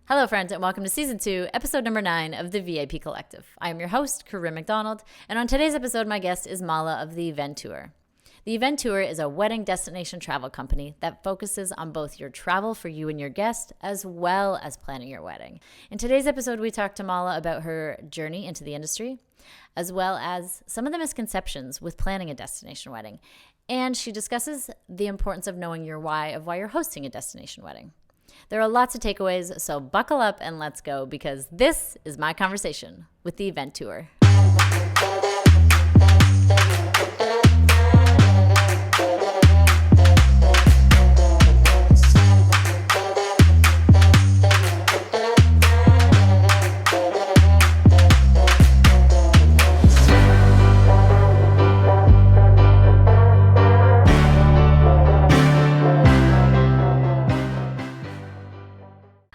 Hello, friends, and welcome to Season 2, Episode number 9 of the VIP Collective. I am your host, Corinne McDonald, and on today's episode, my guest is Mahla of the Eventeur. The Eventeur is a wedding destination travel company that focuses on both your travel for you and your guest, as well as planning your wedding. In today's episode, we talk to Mahla about her journey into the industry, as well as some of the misconceptions with planning a destination wedding. And she discusses the importance of knowing your why of why you're hosting a destination wedding. There are lots of takeaways, so buckle up and let's go, because this is my conversation with the Eventeur.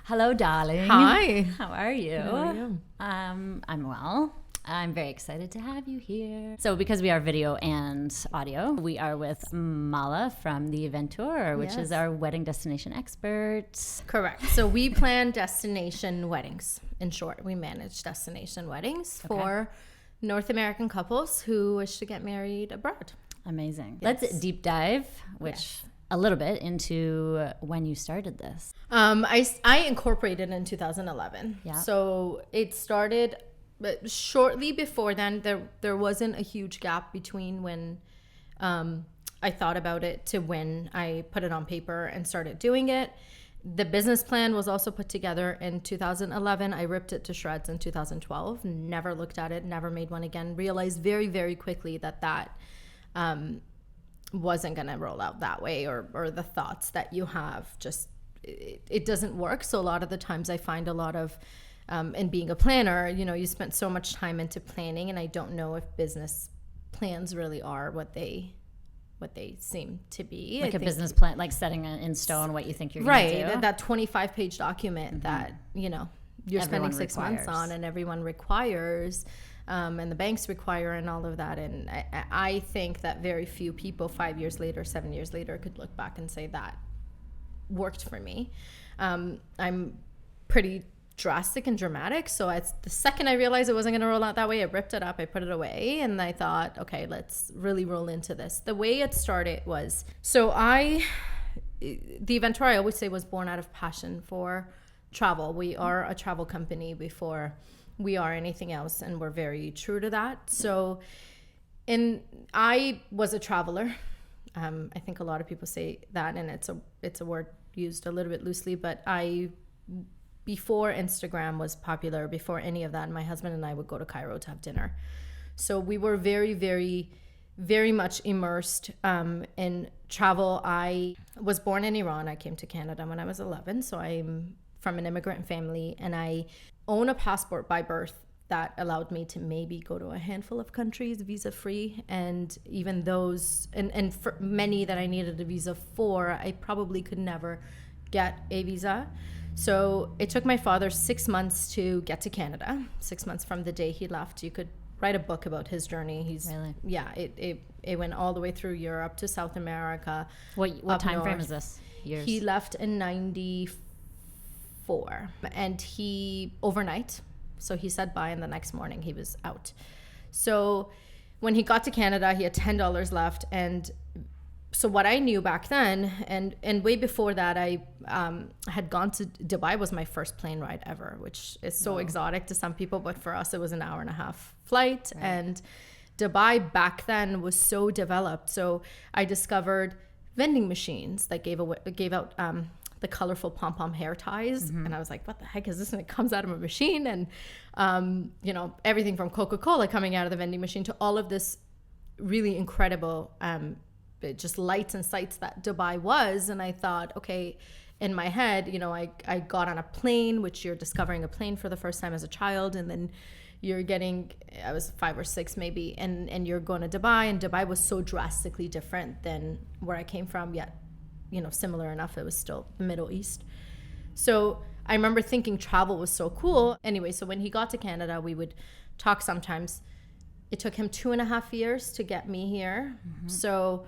Hello, darling. Hi. How are you? How are you? I'm well. I'm very excited to have you here. So because we are video and audio, we are with Mahla from the Eventeur, which is our wedding destination expert. Correct. So we plan destination weddings. In short, we manage destination weddings for North American couples who wish to get married abroad. Amazing. Yes. Let's deep dive, a little bit into when you started this. I incorporated in 2011. Yeah. So it started shortly before then. There wasn't a huge gap between when I thought about it to when I put it on paper and started doing it. The business plan was also put together in 2011. I ripped it to shreds in 2012. Never looked at it, never made one again. Realized very, very quickly that wasn't going to roll out that way, or the thoughts that you have just it doesn't work. So a lot of the times I find a lot of in being a planner, you spent so much time into planning, and I don't know if business plans really are what they seem to be. Like a business plan, like setting in stone what you think you're going to do. That 25-page document that you're spending 6 months on, and everyone requires. And the banks require, and all of that. And I think that very few people 5 years later, 7 years later, could look back and say that worked for me. I'm pretty drastic and dramatic. So the second I realized it wasn't going to roll out that way, I ripped it up, I put it away, and I thought, okay, let's really roll into this. The way it started was, the Eventeur, I always say, was born out of passion for travel. We are a travel company before we are anything else, and we're very true to that. So I was a traveler. I think a lot of people say that, and it's a word used a little bit loosely, but before Instagram was popular, before any of that, my husband and I would go to Cairo to have dinner. So we were very, very, very much immersed in travel. I was born in Iran. I came to Canada when I was 11, so I'm from an immigrant family, and I own a passport by birth that allowed me to maybe go to a handful of countries visa-free, and even those, and for many that I needed a visa for, I probably could never get a visa. So it took my father 6 months to get to Canada. 6 months from the day he left. You could write a book about his journey. Really? Yeah, it went all the way through Europe to South America. What time frame is this? Years? He left in 94, and he overnight. So he said bye, and the next morning he was out. So when he got to Canada, he had $10 left. And so what I knew back then, and way before that, I had gone to Dubai. Was my first plane ride ever, which is so exotic to some people, but for us it was an hour and a half flight. Right. And Dubai back then was so developed. So I discovered vending machines that gave out the colorful pom-pom hair ties. Mm-hmm. And I was like, what the heck is this? And it comes out of a machine. And, everything from Coca-Cola coming out of the vending machine to all of this really incredible, just lights and sights that Dubai was. And I thought, okay, in my head, I got on a plane, which you're discovering a plane for the first time as a child. And then I was 5 or 6 maybe, and you're going to Dubai. And Dubai was so drastically different than where I came from, yet similar enough. It was still the Middle East. So I remember thinking travel was so cool. Anyway, so when he got to Canada, we would talk sometimes. It took him 2.5 years to get me here. Mm-hmm. So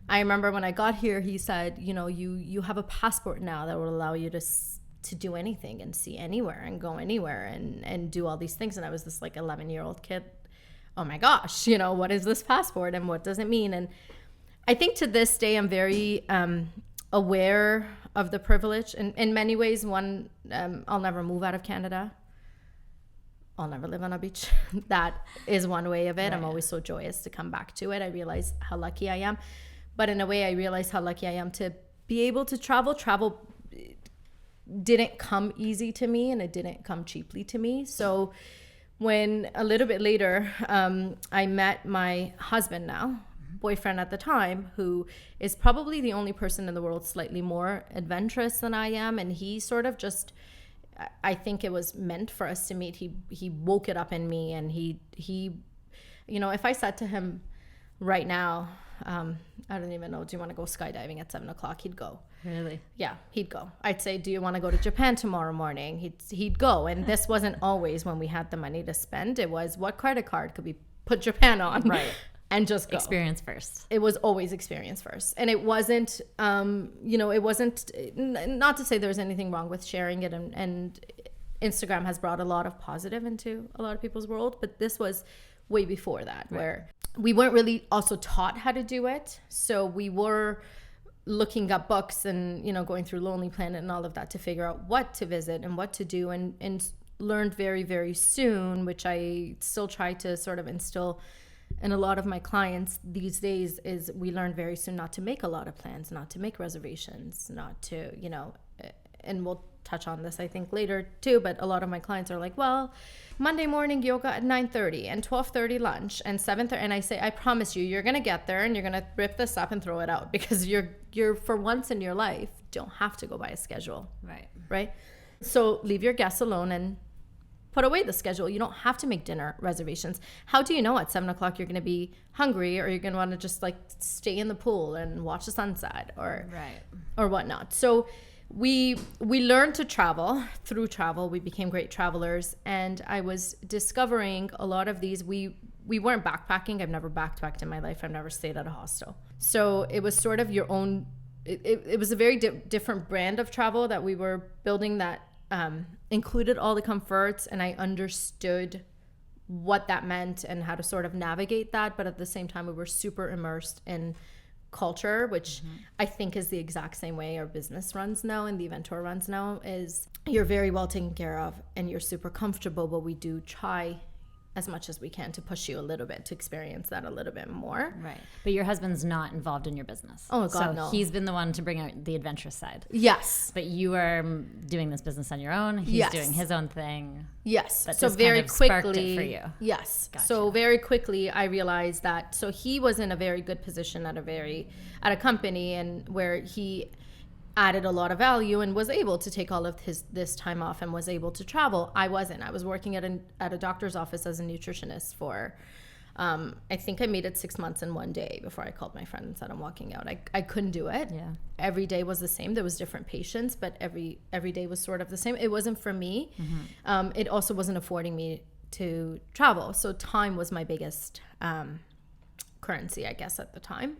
I remember when I got here, he said, you have a passport now that will allow you to to do anything and see anywhere and go anywhere and do all these things. And I was this like 11-year-old kid. Oh my gosh, you know, what is this passport and what does it mean? And I think to this day, I'm very aware of the privilege. And in many ways, one, I'll never move out of Canada. I'll never live on a beach. That is one way of it. Right. I'm always so joyous to come back to it. I realize how lucky I am. But in a way, I realize how lucky I am to be able to travel. Travel didn't come easy to me, and it didn't come cheaply to me. So when a little bit later, I met my husband now, boyfriend at the time, who is probably the only person in the world slightly more adventurous than I am. And he sort of just, I think it was meant for us to meet. He woke it up in me, and he, you know, if I said to him right now, I don't even know, do you want to go skydiving at 7:00? He'd go. Really? Yeah, he'd go. I'd say, do you want to go to Japan tomorrow morning? He'd go. And this wasn't always when we had the money to spend. It was, what credit card could we put Japan on? Right. And just go. Experience first. It was always experience first. And it wasn't, you know, it wasn't, not to say there's anything wrong with sharing it. And Instagram has brought a lot of positive into a lot of people's world. But this was way before that, right, where we weren't really also taught how to do it. So we were looking up books and, you know, going through Lonely Planet and all of that to figure out what to visit and what to do, and learned very, very soon, which I still try to sort of instill in a lot of my clients these days, is we learned very soon not to make a lot of plans, not to make reservations, not to, you know, and we'll touch on this I think later too, but a lot of my clients are like, well, Monday morning yoga at 9:30 and 12:30 lunch and 7:30, and I say, I promise you're gonna get there and you're gonna rip this up and throw it out, because you're for once in your life don't have to go by a schedule. Right. So leave your guests alone and put away the schedule. You don't have to make dinner reservations. How do you know at 7:00 you're gonna be hungry, or you're gonna want to just like stay in the pool and watch the sunset or whatnot? So we learned to travel. Through travel, we became great travelers, and I was discovering a lot of these. We weren't backpacking. I've never backpacked in my life. I've never stayed at a hostel. So it was sort of your own. It was a very different brand of travel that we were building that included all the comforts, and I understood what that meant and how to sort of navigate that. But at the same time, we were super immersed in culture, which I think is the exact same way our business runs now and the Eventeur runs now. Is you're very well taken care of and you're super comfortable, but we do try as much as we can to push you a little bit to experience that a little bit more. Right. But your husband's not involved in your business. Oh, God, so no. He's been the one to bring out the adventurous side. Yes. But you are doing this business on your own. He's doing his own thing. Yes. But so very quickly, it for you. Yes. Gotcha. So very quickly, I realized that. So he was in a very good position at a company, and where he added a lot of value and was able to take all of this time off and was able to travel. I wasn't. I was working at a doctor's office as a nutritionist for, I think I made it 6 months in one day before I called my friend and said, I'm walking out. I couldn't do it. Yeah. Every day was the same. There was different patients, but every day was sort of the same. It wasn't for me. It also wasn't affording me to travel. So time was my biggest currency, I guess, at the time.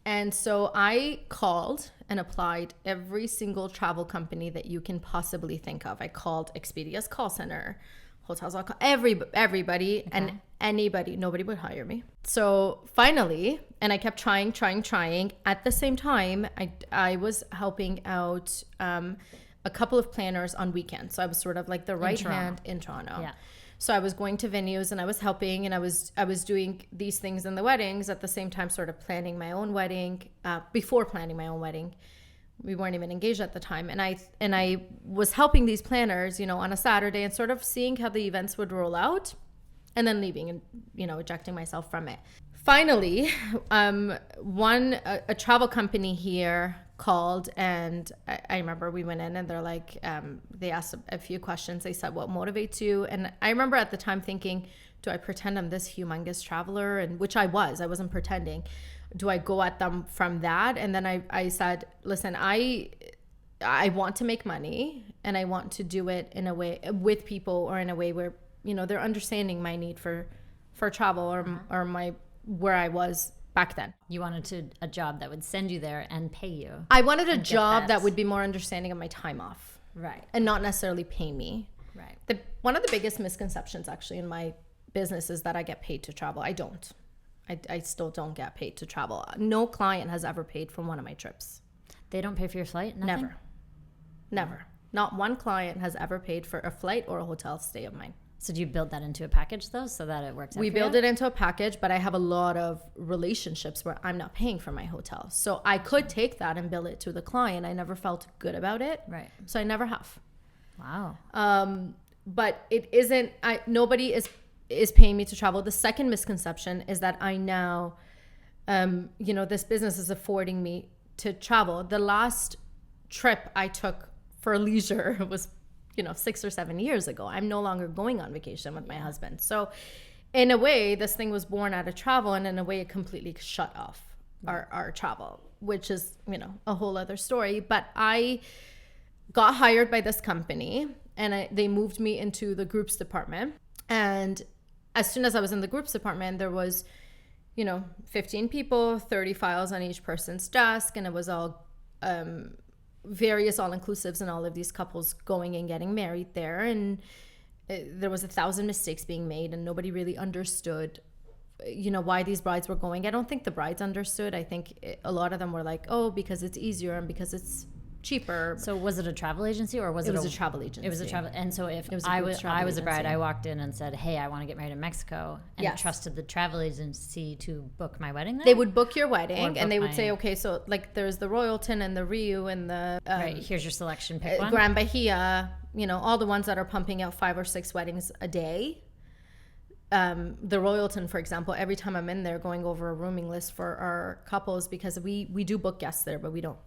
And so I called and applied every single travel company that you can possibly think of. I called Expedia's call center, Hotels.com, everybody, and anybody. Nobody would hire me. So finally, and I kept trying. At the same time, I was helping out a couple of planners on weekends. So I was sort of like the right hand in Toronto. Yeah. So I was going to venues and I was helping, and I was doing these things in the weddings at the same time, sort of planning my own wedding. Before planning my own wedding, we weren't even engaged at the time, and I was helping these planners, you know, on a Saturday, and sort of seeing how the events would roll out, and then leaving and, you know, ejecting myself from it. Finally, a travel company here called, and I remember we went in and they're like, they asked a few questions. They said, what motivates you? And I remember at the time thinking, do I pretend I'm this humongous traveler? And which I wasn't pretending. Do I go at them from that? And then I said, listen, I want to make money, and I want to do it in a way with people, or in a way where, you know, they're understanding my need for travel, or my where I was back then. You wanted a job that would send you there and pay you. I wanted a job that would be more understanding of my time off. Right. And not necessarily pay me. Right. One of the biggest misconceptions actually in my business is that I get paid to travel. I don't. I still don't get paid to travel. No client has ever paid for one of my trips. They don't pay for your flight? Nothing? Never. Not one client has ever paid for a flight or a hotel stay of mine. So do you build that into a package though, so that it works out? We build it into a package, but I have a lot of relationships where I'm not paying for my hotel. So I could take that and bill it to the client. I never felt good about it. Right. So I never have. Wow. But it isn't, nobody is paying me to travel. The second misconception is that I now, this business is affording me to travel. The last trip I took for leisure was 6 or 7 years ago. I'm no longer going on vacation with my husband. So in a way, this thing was born out of travel, and in a way it completely shut off our travel, which is, a whole other story. But I got hired by this company, and they moved me into the groups department. And as soon as I was in the groups department, there was, 15 people, 30 files on each person's desk, and it was all various all-inclusives and all of these couples going and getting married there. And there was 1,000 mistakes being made, and nobody really understood, why these brides were going. I don't think the brides understood. I think a lot of them were like, oh, because it's easier and because it's cheaper. So was it a travel agency or was it a travel agency? It was a travel. And so if I was a bride, I walked in and said, hey, I want to get married in Mexico, and trusted the travel agency to book my wedding there? They would book your wedding, and they would say, okay, so like there's the Royalton and the Rio and the right, here's your selection, pick one. Grand Bahia, all the ones that are pumping out 5 or 6 weddings a day. The Royalton, for example, every time I'm in there going over a rooming list for our couples, because we do book guests there, but we don't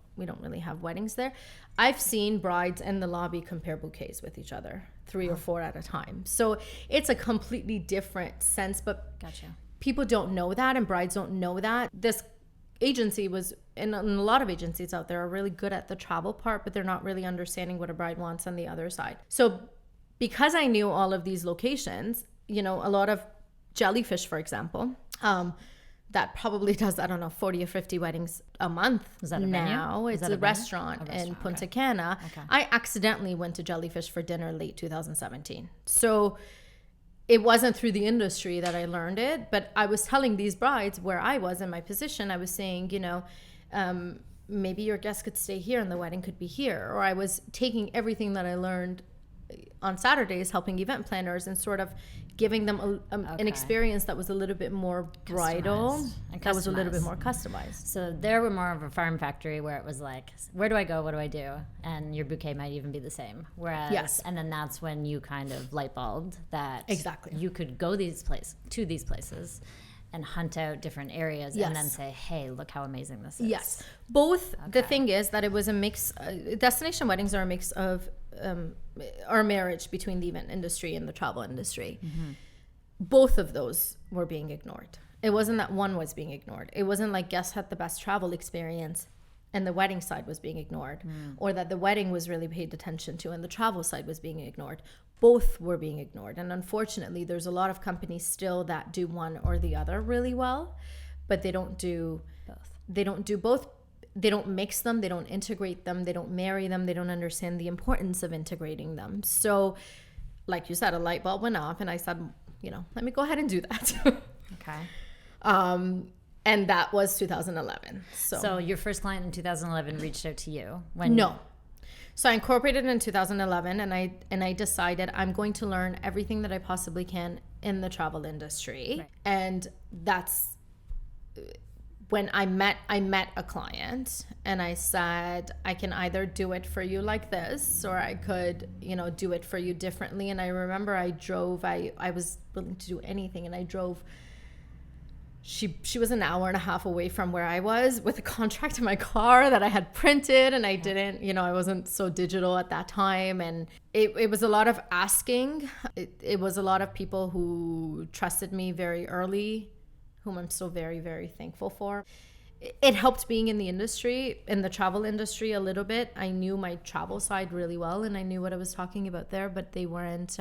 really have weddings there. I've seen brides in the lobby compare bouquets with each other, 3 or 4 at a time. So it's a completely different sense, but Gotcha. People don't know that, and brides don't know that. This agency was, and a lot of agencies out there are really good at the travel part, but they're not really understanding what a bride wants on the other side. So because I knew all of these locations, a lot of Jellyfish, for example, that probably does, 40 or 50 weddings a month. Is that a now? Venue? It's a restaurant in Punta Cana. Okay. I accidentally went to Jellyfish for dinner late 2017. So it wasn't through the industry that I learned it, but I was telling these brides where I was in my position. I was saying, maybe your guest could stay here and the wedding could be here. Or I was taking everything that I learned on Saturdays, helping event planners and sort of giving them an experience that was a little bit more bridal, that was a little bit more customized. So there were more of a farm factory where it was like, where do I go? What do I do? And your bouquet might even be the same. Whereas, and then that's when you kind of light bulbed that you could go to these places and hunt out different areas and then say, hey, look how amazing this is. Yes. Both. The thing is that it was a mix. Destination weddings are a mix of our marriage between the event industry and the travel industry. Mm-hmm. Both of those were being ignored. It wasn't that one was being ignored. It wasn't like guests had the best travel experience and the wedding side was being ignored, or that the wedding was really paid attention to and the travel side was being ignored. Both were being ignored. And unfortunately, there's a lot of companies still that do one or the other really well, but they don't do both. They don't do both. They don't mix them. They don't integrate them. They don't marry them. They don't understand the importance of integrating them. So like you said, a light bulb went off and I said, let me go ahead and do that. Okay. And that was 2011. So your first client in 2011 reached out to you? No. So I incorporated in 2011 and I decided I'm going to learn everything that I possibly can in the travel industry. Right. And that's when I met a client and I said, I can either do it for you like this, or I could, do it for you differently. And I remember I drove, I was willing to do anything. And I drove, she was an hour and a half away from where I was with a contract in my car that I had printed, and I didn't, I wasn't so digital at that time. And it was a lot of asking. It was a lot of people who trusted me very early, whom I'm still very, very thankful for. It helped being in the industry, in the travel industry a little bit. I knew my travel side really well and I knew what I was talking about there, but they weren't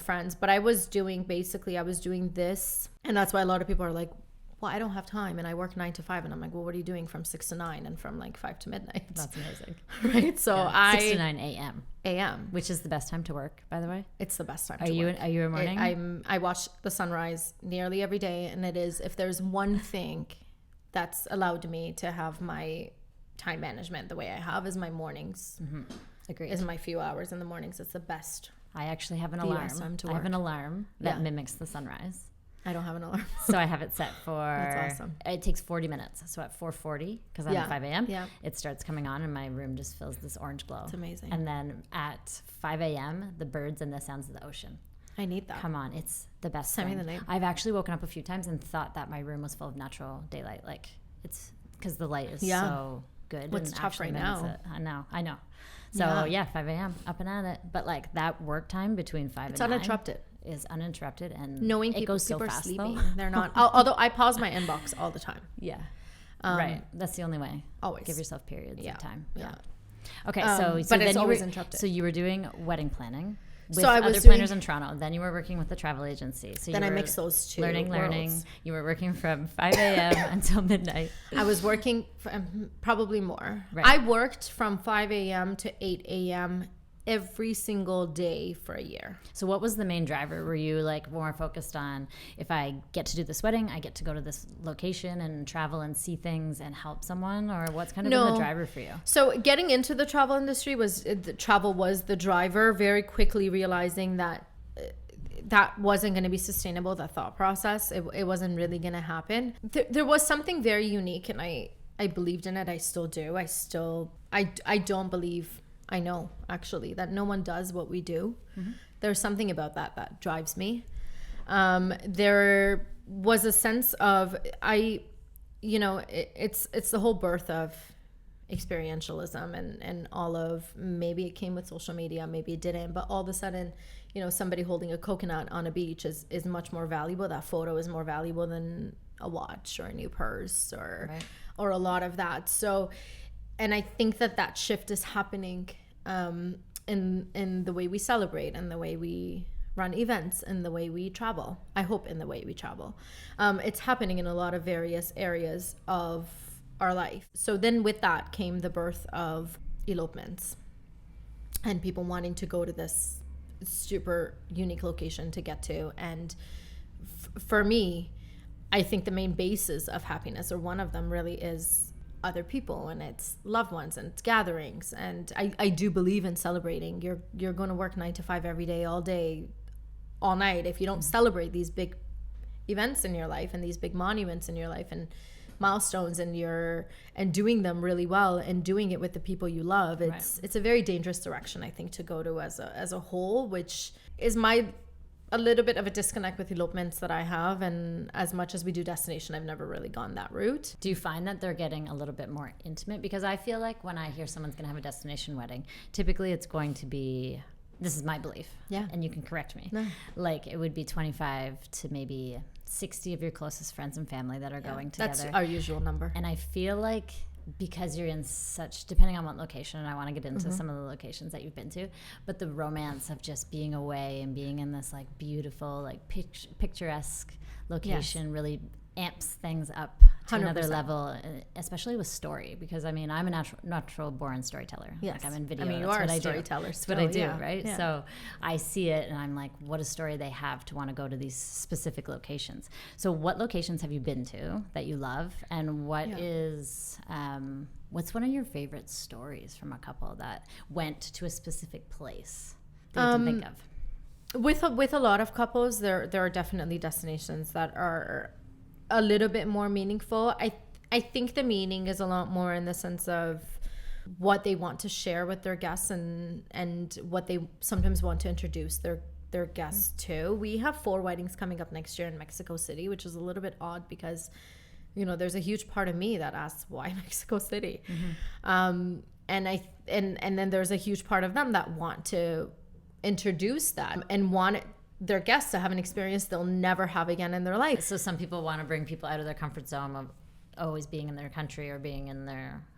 friends. But I was doing this, and that's why a lot of people are like, well, I don't have time and I work 9 to 5. And I'm like, well, what are you doing from 6 to 9 and from like 5 to midnight? That's amazing. Right? So 6 to 9 a.m. a.m. Which is the best time to work, by the way? It's the best time to work. Are you a morning? I watch the sunrise nearly every day. And it is, if there's one thing that's allowed me to have my time management the way I have, is my mornings. Agreed. Is my few hours in the mornings. It's the best. I actually have an alarm. I have an alarm that mimics the sunrise. I don't have an alarm. So I have it set for... That's awesome. It takes 40 minutes. So at 4:40, because I'm at 5 a.m., it starts coming on and my room just fills this orange glow. It's amazing. And then at 5 a.m., the birds and the sounds of the ocean. I need that. Come on. It's the best Send thing. me the name. I've actually woken up a few times and thought that my room was full of natural daylight. Like, it's... Because the light is so good. What's tough right now. I know. So, 5 a.m., up and at it. But, like, that work time between 5 and 9... uninterrupted. Is uninterrupted, and knowing it goes so people fast, are sleeping. though. They're not. Although I pause my inbox all the time. Yeah. Right. That's the only way. Always. Give yourself periods of time. Yeah. Okay. But then it's always interrupted. So you were doing wedding planning with I was other planners in Toronto. Then you were working with the travel agency. So then I mixed those two learning. You were working from 5 a.m. until midnight. I was working probably more. Right. I worked from 5 a.m. to 8 a.m. every single day for a year. So what was the main driver? Were you like more focused on, if I get to do this wedding, I get to go to this location and travel and see things and help someone? Or what's kind of been the driver for you? So getting into the travel industry travel was the driver, very quickly realizing that that wasn't going to be sustainable, that thought process. It wasn't really going to happen. There was something very unique, and I believed in it. I still do. I don't believe... I know, actually, that no one does what we do. There's something about that drives me. There was a sense of, it's the whole birth of experientialism and all of, maybe it came with social media, maybe it didn't, but all of a sudden, somebody holding a coconut on a beach is much more valuable. That photo is more valuable than a watch or a new purse or a lot of that. So... And I think that shift is happening in the way we celebrate and the way we run events and the way we travel. I hope in the way we travel. It's happening in a lot of various areas of our life. So then with that came the birth of elopements and people wanting to go to this super unique location to get to. And for me, I think the main basis of happiness, or one of them really, is other people, and it's loved ones, and it's gatherings. And I do believe in celebrating. You're going to work 9 to 5 every day, all day, all night. If you don't celebrate these big events in your life and these big monuments in your life and milestones, and doing them really well and doing it with the people you love, it's a very dangerous direction, I think, to go to as a whole, which is a little bit of a disconnect with elopements that I have. And as much as we do destination, I've never really gone that route. Do you find that they're getting a little bit more intimate? Because I feel like when I hear someone's going to have a destination wedding, typically it's going to be, this is my belief, and you can correct me, like it would be 25 to maybe 60 of your closest friends and family that are going together. That's our usual number. And I feel like, because you're in such, depending on what location, and I want to get into some of the locations that you've been to, but the romance of just being away and being in this like beautiful, like picturesque location really amps things up to 100%. Another level, especially with story, because I mean, I'm a natural born storyteller. Yes. Like I'm in video. I mean, you are a storyteller. That's what I do, right? Yeah. So I see it and I'm like, what a story they have to want to go to these specific locations. So what locations have you been to that you love? And what is, what's one of your favorite stories from a couple that went to a specific place that you can think of? With a lot of couples, there are definitely destinations that are a little bit more meaningful. I think the meaning is a lot more in the sense of what they want to share with their guests and what they sometimes want to introduce their guests to. We have 4 weddings coming up next year in Mexico City, which is a little bit odd because, there's a huge part of me that asks, why Mexico City? And then there's a huge part of them that want to introduce that and want their guests to have an experience they'll never have again in their life. So some people want to bring people out of their comfort zone of always being in their country or being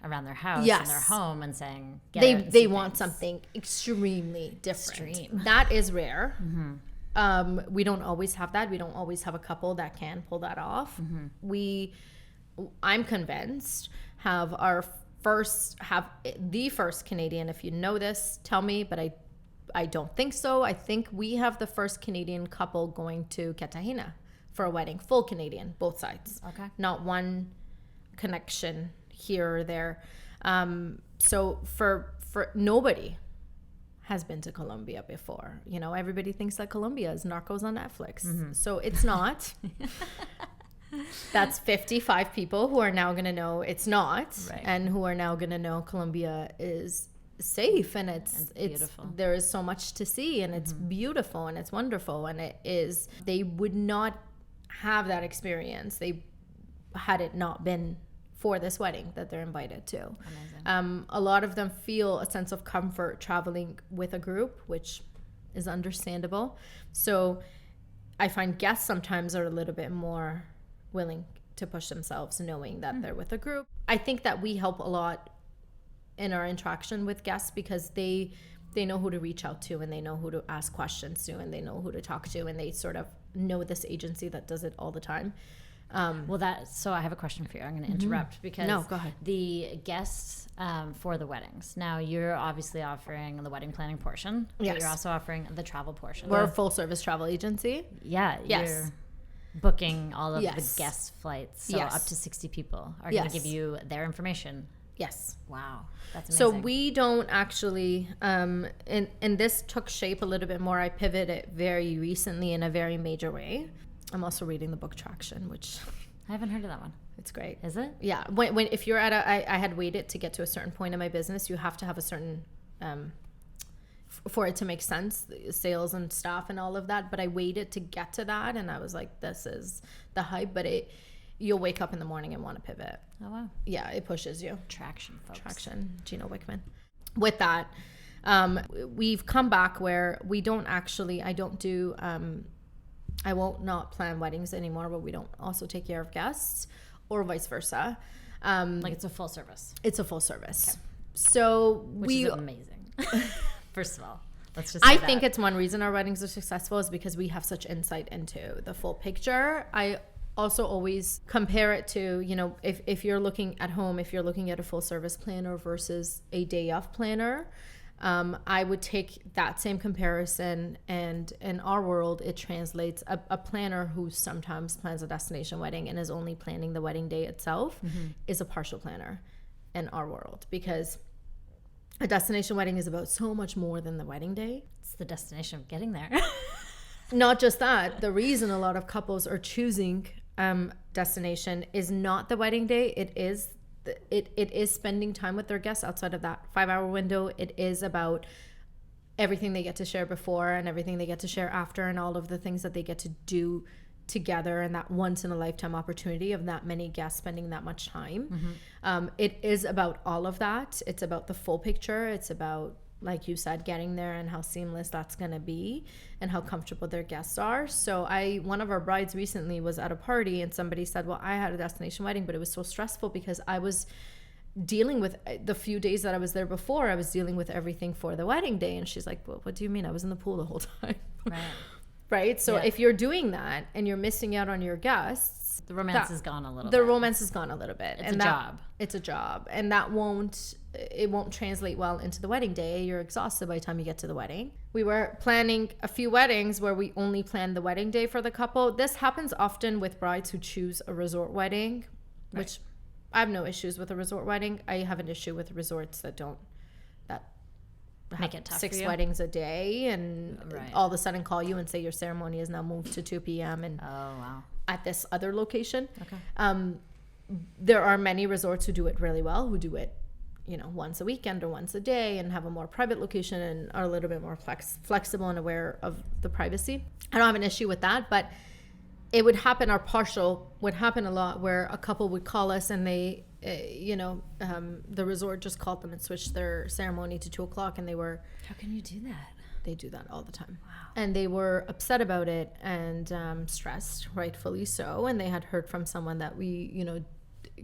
around their house and their home, and saying they want something extremely different. That is rare. We don't always have that. We don't always have a couple that can pull that off. I'm convinced, have the first Canadian, if you know this, tell me, but I don't think so. I think we have the first Canadian couple going to Cartagena for a wedding, full Canadian, both sides. Okay. Not one connection here or there. So for nobody has been to Colombia before. You know, everybody thinks that Colombia is Narcos on Netflix. So it's not. That's 55 people who are now going to know it's not, right. And who are now going to know Colombia is safe, and it's beautiful. There is so much to see, and it's beautiful, and it's wonderful, and it is. They would not have that experience had it not been for this wedding that they're invited to. Amazing. A lot of them feel a sense of comfort traveling with a group, which is understandable. So I find guests sometimes are a little bit more willing to push themselves knowing that they're with a group. I think that we help a lot in our interaction with guests because they know who to reach out to, and they know who to ask questions to, and they know who to talk to, and they sort of know this agency that does it all the time. So I have a question for you. I'm going to interrupt because No, go ahead. The guests for the weddings. Now, you're obviously offering the wedding planning portion. Yes. But you're also offering the travel portion. We're a full service travel agency. Yeah. Yes. You're booking all of Yes. the guest flights. So Yes. up to 60 people are going to give you their information. Yes. Wow. That's So amazing. we don't actually, and this took shape a little bit more. I pivoted very recently in a very major way. I'm also reading the book Traction, which I haven't heard of that one. it's great. Is it? Yeah. When if you're at I had waited to get to a certain point in my business. You have to have a certain, for it to make sense, sales and staff and all of that. But I waited to get to that, and I was like, this is the hype. But you'll wake up in the morning and want to pivot. Oh, wow. Yeah, it pushes you. Traction, folks. Traction, Gino Wickman. With that, we've come back where we don't actually, I won't not plan weddings anymore, but we don't also take care of guests or vice versa. Like it's a full service. It's a full service. Okay. So Which is amazing. First of all, let's just I think it's one reason our weddings are successful is because we have such insight into the full picture. I also always compare it to, you know, if you're looking at home, if you're looking at a full service planner versus a day of planner, I would take that same comparison, and in our world, it translates a planner who sometimes plans a destination wedding and is only planning the wedding day itself is a partial planner in our world, because a destination wedding is about so much more than the wedding day. It's the destination of getting there. Not just that, the reason a lot of couples are choosing destination is not the wedding day. It is spending time with their guests outside of that 5-hour window. It is about everything they get to share before and everything they get to share after, and all of the things that they get to do together, and that once in a lifetime opportunity of that many guests spending that much time. It is about all of that. It's about the full picture. It's about, like you said, getting there and how seamless that's going to be and how comfortable their guests are. So one of our brides recently was at a party, and somebody said, well, I had a destination wedding, but it was so stressful because I was dealing with the few days that I was there before. I was dealing with everything for the wedding day. And she's like, well, what do you mean? I was in the pool the whole time. Right. Right. So if you're doing that and you're missing out on your guests, the romance is gone a little bit. The romance is gone a little bit. It's a job. It's a job. And that won't translate well into the wedding day. You're exhausted by the time you get to the wedding. We were planning a few weddings where we only planned the wedding day for the couple. This happens often with brides who choose a resort wedding, which I have no issues with a resort wedding. I have an issue with resorts that make it tough 6 for you. weddings a day and all of a sudden call you and say your ceremony is now moved to 2 p.m. and at this other location. Okay. There are many resorts who do it really well, who do it, you know, once a weekend or once a day and have a more private location and are a little bit more flexible and aware of the privacy. I don't have an issue with that, but it would happen, our partial would happen a lot where a couple would call us and they, the resort just called them and switched their ceremony to 2:00, and they were... How can you do that? They do that all the time. Wow. And they were upset about it and stressed, rightfully so. And they had heard from someone that we,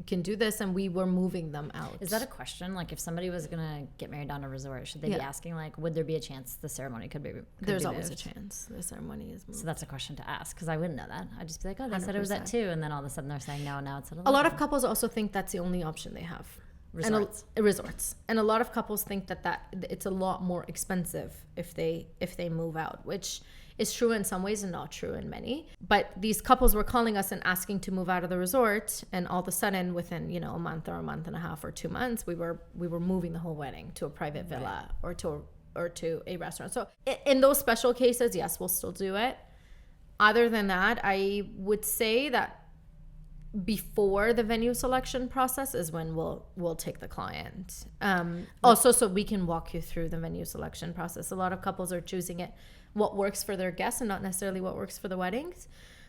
can do this, and we were moving them out. Is that a question? Like, if somebody was gonna get married on a resort, should they be asking, like, would there be a chance the ceremony could be? There's always a chance the ceremony is moved. So that's a question to ask, because I wouldn't know that. I'd just be like, oh, they said it was at 2, and then all of a sudden they're saying no. Now it's at 11. A lot of couples also think that's the only option they have. Resorts. Resorts, and a lot of couples think that it's a lot more expensive if they move out, which is true in some ways and not true in many. But these couples were calling us and asking to move out of the resort, and all of a sudden, within a month or a month and a half or 2 months, we were moving the whole wedding to a private villa or to a restaurant. So in those special cases, yes, we'll still do it. Other than that, I would say that before the venue selection process is when we'll take the client. Also, so we can walk you through the venue selection process. A lot of couples are choosing what works for their guests and not necessarily what works for the weddings,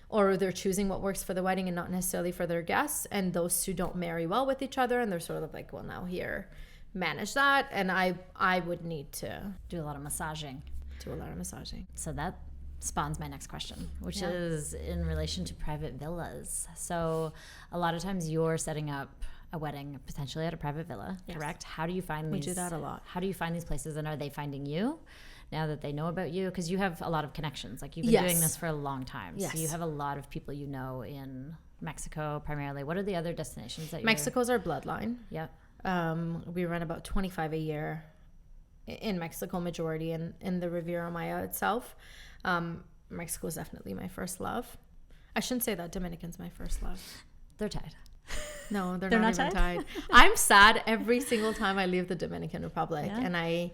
or they're choosing what works for the wedding and not necessarily for their guests, and those two don't marry well with each other, and they're sort of like, well, now here, manage that. And I would need to do a lot of massaging. So that spawns my next question, which is in relation to private villas. So a lot of times you're setting up a wedding potentially at a private villa, correct? How do you find these? We do that a lot. How do you find these places, and are they finding you now that they know about you? Because you have a lot of connections. Like, you've been doing this for a long time. So you have a lot of people you know in Mexico primarily. What are the other destinations that Mexico's our bloodline. Yeah. We run about 25 a year in Mexico, majority in the Riviera Maya itself. Mexico is definitely my first love. I shouldn't say that. Dominican's my first love. They're tied. No, they're not even tied. I'm sad every single time I leave the Dominican Republic, and I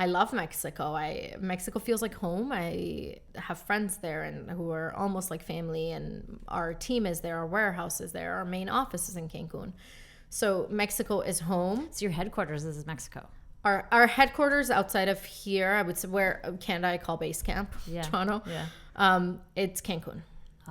love Mexico. Mexico feels like home. I have friends there and who are almost like family, and our team is there, our warehouse is there, our main office is in Cancun. So Mexico is home. So your headquarters is in Mexico. Our headquarters outside of here, I would say, where Canada I call base camp, Toronto. Yeah. It's Cancun,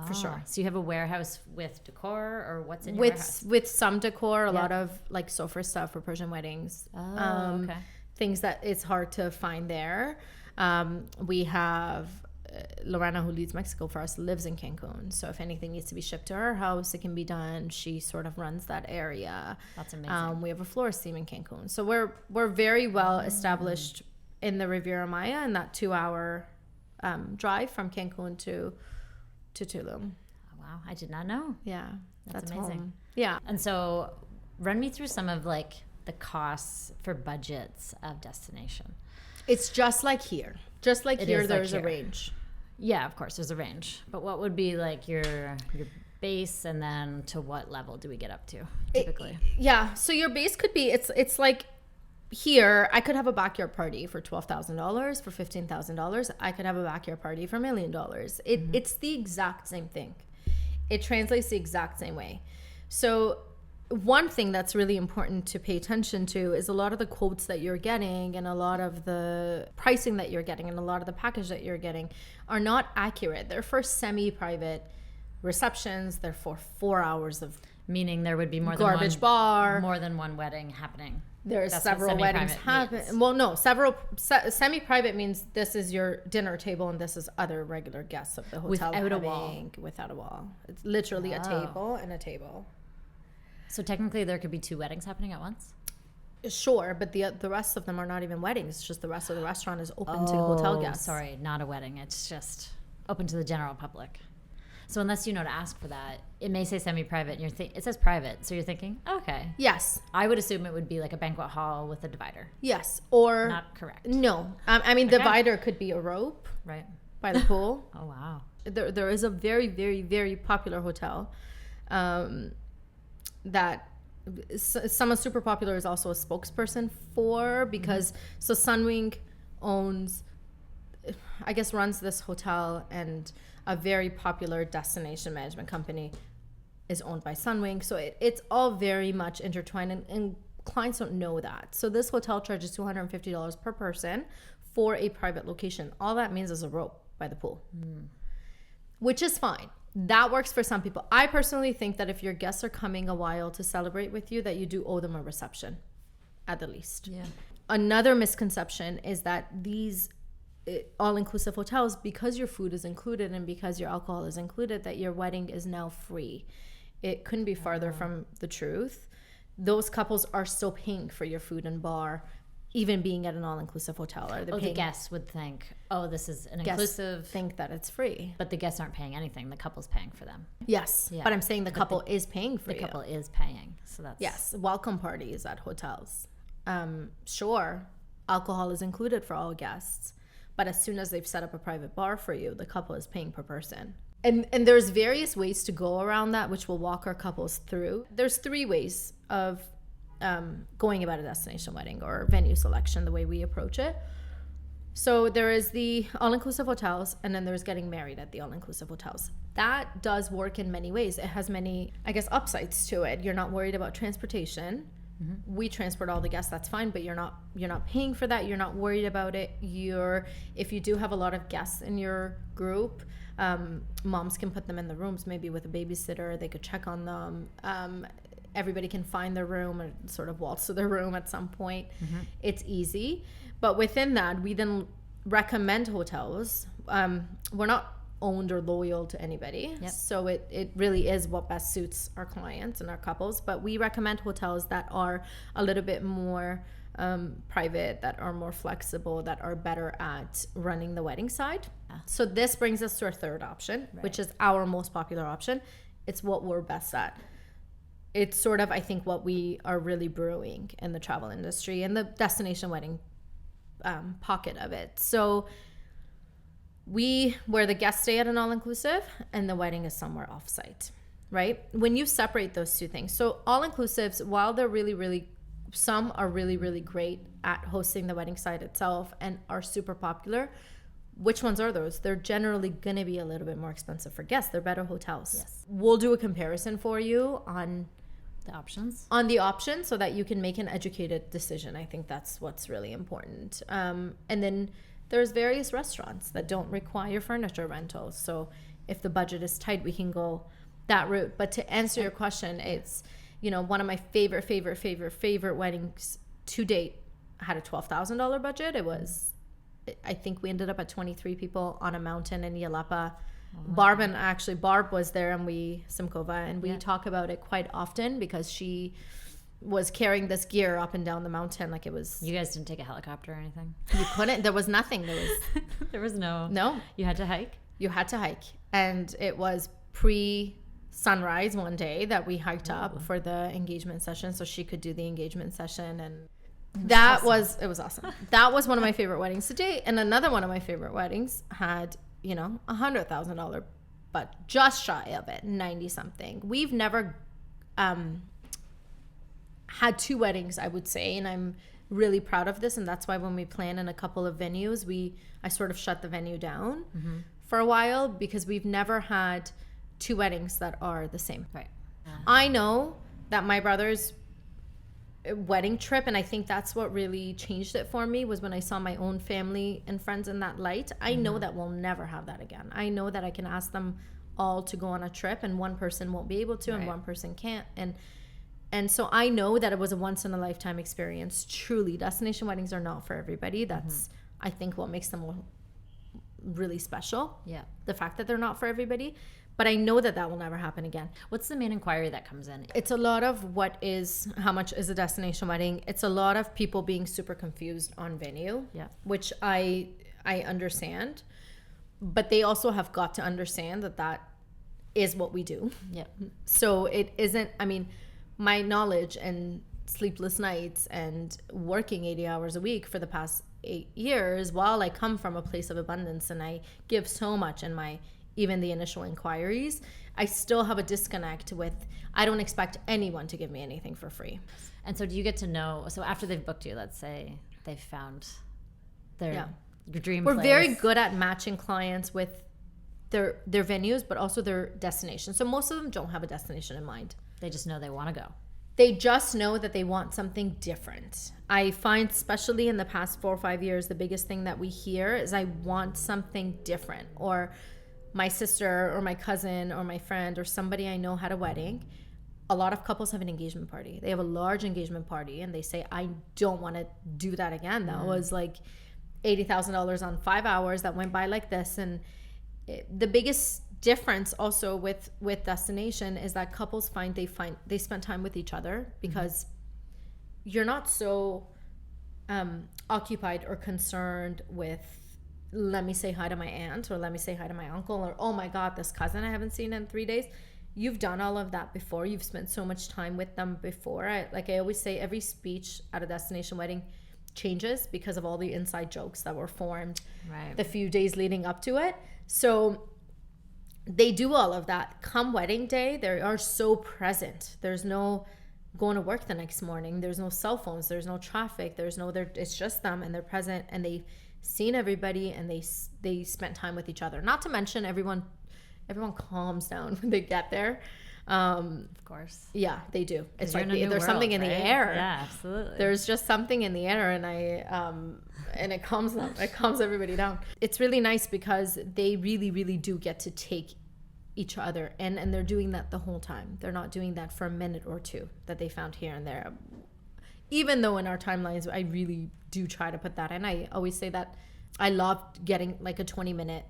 for sure. So you have a warehouse with decor, or what's in your warehouse? With some decor, a lot of like sofa stuff for Persian weddings. Okay. Things that it's hard to find there. We have Lorena, who leads Mexico for us, lives in Cancun. So if anything needs to be shipped to her house, it can be done. She sort of runs that area. That's amazing. We have a florist team in Cancun. So we're very well established in the Riviera Maya, and that 2-hour drive from Cancun to Tulum. Oh, wow. I did not know. Yeah. That's amazing. Home. Yeah. And so run me through some of like the costs for budgets of destination. It's just like here. Just like here, there's a range. Yeah, of course, there's a range. But what would be like your base, and then to what level do we get up to typically? So your base could be, it's like here, I could have a backyard party for $12,000, for $15,000. I could have a backyard party for $1 million. It's the exact same thing. It translates the exact same way. So one thing that's really important to pay attention to is a lot of the quotes that you're getting, and a lot of the pricing that you're getting, and a lot of the package that you're getting are not accurate. They're for semi-private receptions. They're for 4 hours of, meaning there would be more garbage bar, more than one wedding happening. There's several weddings happening. Well, no, semi-private means this is your dinner table and this is other regular guests of the hotel without a wall. It's literally a table and a table. So technically there could be 2 weddings happening at once? Sure, but the rest of them are not even weddings. It's just the rest of the restaurant is open to hotel guests. Sorry, not a wedding. It's just open to the general public. So unless you know to ask for that, it may say semi-private, and it says private, so you're thinking, okay. Yes. I would assume it would be like a banquet hall with a divider. Yes, or... Not correct. No. I mean, divider could be a rope. Right. By the pool. Oh, wow. There is a very, very, very popular hotel that someone super popular is also a spokesperson for, because so Sunwing runs this hotel, and a very popular destination management company is owned by Sunwing. So it's all very much intertwined, and clients don't know that. So this hotel charges $250 per person for a private location. All that means is a rope by the pool, which is fine. That works for some people. I personally think that if your guests are coming a while to celebrate with you, that you do owe them a reception, at the least. Yeah. Another misconception is that these all-inclusive hotels, because your food is included and because your alcohol is included, that your wedding is now free. it couldn't be farther from the truth. Those couples are still paying for your food and bar, even being at an all-inclusive hotel. Or the guests would think, this is an inclusive. Think that it's free. But the guests aren't paying anything. The couple's paying for them. Yes. Yeah. But I'm saying the couple is paying for you. The couple is paying. So that's... Yes. Welcome parties at hotels. Sure, alcohol is included for all guests. But as soon as they've set up a private bar for you, the couple is paying per person. And there's various ways to go around that, which we'll walk our couples through. There's 3 ways of going about a destination wedding or venue selection, the way we approach it. So there is the all-inclusive hotels, and then there's getting married at the all-inclusive hotels. That does work in many ways. It has many, I guess, upsides to it. You're not worried about transportation. Mm-hmm. We transport all the guests, that's fine, but you're not paying for that. You're not worried about it. If you do have a lot of guests in your group, moms can put them in the rooms, maybe with a babysitter. They could check on them. Everybody can find their room or sort of waltz to their room at some point. Mm-hmm. It's easy. But within that, we then recommend hotels. We're not owned or loyal to anybody. Yep. So it really is what best suits our clients and our couples. But we recommend hotels that are a little bit more private, that are more flexible, that are better at running the wedding side. Yeah. So this brings us to our third option, right, which is our most popular option. It's what we're best at. It's sort of, I think, what we are really brewing in the travel industry and the destination wedding pocket of it. So where the guests stay at an all-inclusive and the wedding is somewhere off-site, right? When you separate those two things. So all-inclusives, while they're really, really, some are really, really great at hosting the wedding site itself and are super popular. Which ones are those? They're generally going to be a little bit more expensive for guests. They're better hotels. Yes. We'll do a comparison for you on the options so that you can make an educated decision. I think that's what's really important. And then there's various restaurants that don't require furniture rentals. So if the budget is tight, we can go that route. But to answer your question, it's, one of my favorite weddings to date had a $12,000 budget. I think we ended up at 23 people on a mountain in Yelapa. Barb was there, and Simkova, and we talk about it quite often because she was carrying this gear up and down the mountain like it was... You guys didn't take a helicopter or anything? You couldn't. There was nothing. There was no... No. You had to hike? You had to hike. And it was pre-sunrise one day that we hiked up for the engagement session so she could do the engagement session, and... It was awesome. That was one of my favorite weddings to date. And another one of my favorite weddings had, $100,000, but just shy of it, 90 something. We've never had 2 weddings, I would say, and I'm really proud of this. And that's why when we plan in a couple of venues, I sort of shut the venue down for a while, because we've never had 2 weddings that are the same. Right. I know that my brother's wedding trip, and I think that's what really changed it for me, was when I saw my own family and friends in that light. I know that we'll never have that again. I know that I can ask them all to go on a trip and one person won't be able to, and one person can't, and so I know that it was a once in a lifetime experience. Truly, destination weddings are not for everybody. That's I think what makes them really special. Yeah, the fact that they're not for everybody. But I know that will never happen again. What's the main inquiry that comes in? It's a lot of how much is a destination wedding. It's a lot of people being super confused on venue, which I understand. But they also have got to understand that is what we do. Yeah. So it isn't, my knowledge and sleepless nights and working 80 hours a week for the past 8 years, while I come from a place of abundance and I give so much in even the initial inquiries, I still have a disconnect with, I don't expect anyone to give me anything for free. And so do you get to know, so after they've booked you, let's say they've found your dream place. We're very good at matching clients with their venues, but also their destination. So most of them don't have a destination in mind. They just know they want to go. They just know that they want something different. I find, especially in the past 4 or 5 years, the biggest thing that we hear is, I want something different. Or my sister or my cousin or my friend or somebody I know had a wedding. A lot of couples have an engagement party. They have a large engagement party and they say, I don't want to do that again. That was like $80,000 on 5 hours that went by like this. And the biggest difference also with destination is that couples they spend time with each other because you're not so occupied or concerned with, let me say hi to my aunt, or let me say hi to my uncle, or oh my god, this cousin I haven't seen in 3 days. You've done all of that before. You've spent so much time with them before. I always say, every speech at a destination wedding changes because of all the inside jokes that were formed the few days leading up to it. So they do all of that. Come wedding day, they are so present. There's no going to work the next morning. There's no cell phones. There's no traffic. It's just them, and they're present, and they've seen everybody, and they spent time with each other. Not to mention everyone calms down when they get there. Of course. Yeah, they do. It's like there's something in the air. Yeah, absolutely. There's just something in the air, and and it calms them. It calms everybody down. It's really nice because they really, really do get to take each other, and they're doing that the whole time. They're not doing that for a minute or two that they found here and there. Even though in our timelines, I really do try to put that in. I always say that I loved getting like a 20-minute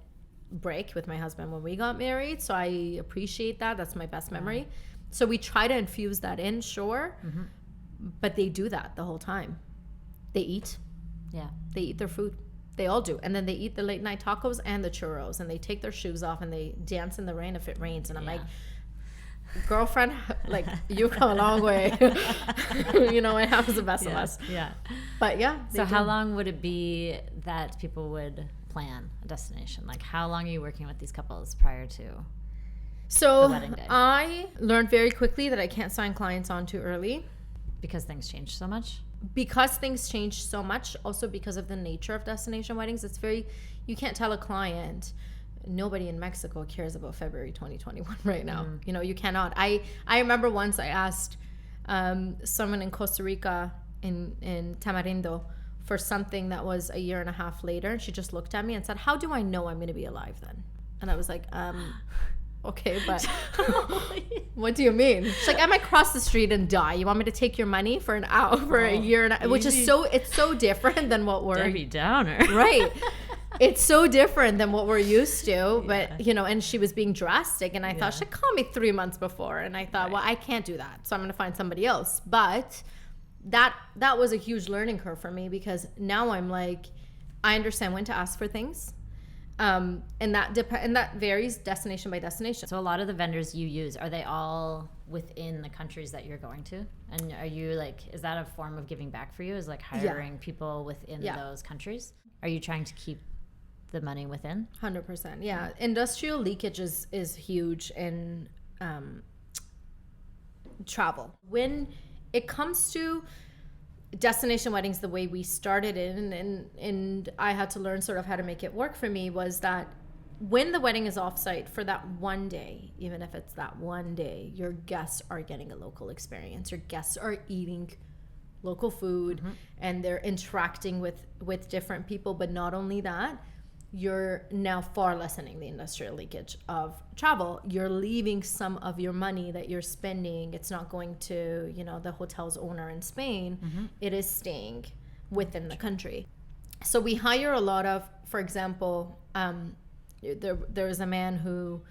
break with my husband when we got married, so I appreciate that. That's my best memory. So we try to infuse that in, sure, but they do that the whole time. They eat their food. They all do. And then they eat the late night tacos and the churros, and they take their shoes off and they dance in the rain if it rains. And I'm like, girlfriend, like, you've come a long way. It happens the best of us. Yeah. But yeah. So how long would it be that people would plan a destination? Like, how long are you working with these couples prior to the wedding day? I learned very quickly that I can't sign clients on too early. Because things change so much? Because things change so much. Also because of the nature of destination weddings. You can't tell a client, nobody in Mexico cares about February 2021 right now. You cannot. I remember once I asked someone in Costa Rica, in Tamarindo, for something that was a year and a half later, and she just looked at me and said, how do I know I'm going to be alive then? And I was like, okay, but what do you mean? She's like, I might cross the street and die. You want me to take your money for an hour, for a year and a, which is it's so different than what we're Debbie Downer. Right. It's so different than what we're used to, but and she was being drastic, and I thought, she'd call me 3 months before, and I thought, well, I can't do that, so I'm going to find somebody else. But that was a huge learning curve for me, because now I'm like, I understand when to ask for things. And that varies destination by destination. So a lot of the vendors you use, are they all within the countries that you're going to? And are you is that a form of giving back for you? Is hiring people within those countries? Are you trying to keep the money within? 100%. Yeah. Industrial leakage is huge in travel. When it comes to destination weddings, the way we started it, and I had to learn sort of how to make it work for me, was that when the wedding is offsite for that one day, even if it's that one day, your guests are getting a local experience. Your guests are eating local food, and they're interacting with different people. But not only that, you're now far lessening the industrial leakage of travel. You're leaving some of your money that you're spending. It's not going to, the hotel's owner in Spain. It is staying within the country. So we hire a lot of, for example, there was a man who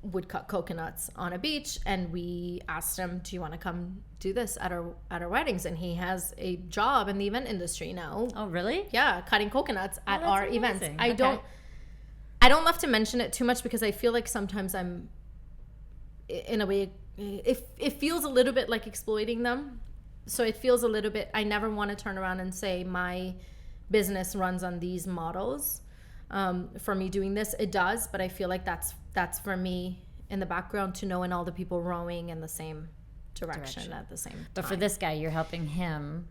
would cut coconuts on a beach, and we asked him, do you want to come do this at our weddings? And he has a job in the event industry now. Oh, really? Yeah, cutting coconuts at our amazing. Events. I don't love to mention it too much, because I feel like sometimes I'm, in a way, it feels a little bit like exploiting them. So it feels a little bit, I never want to turn around and say my business runs on these models. For me doing this, it does, but I feel like that's for me in the background to know, and all the people rowing in the same direction at the same time. But for this guy, you're helping him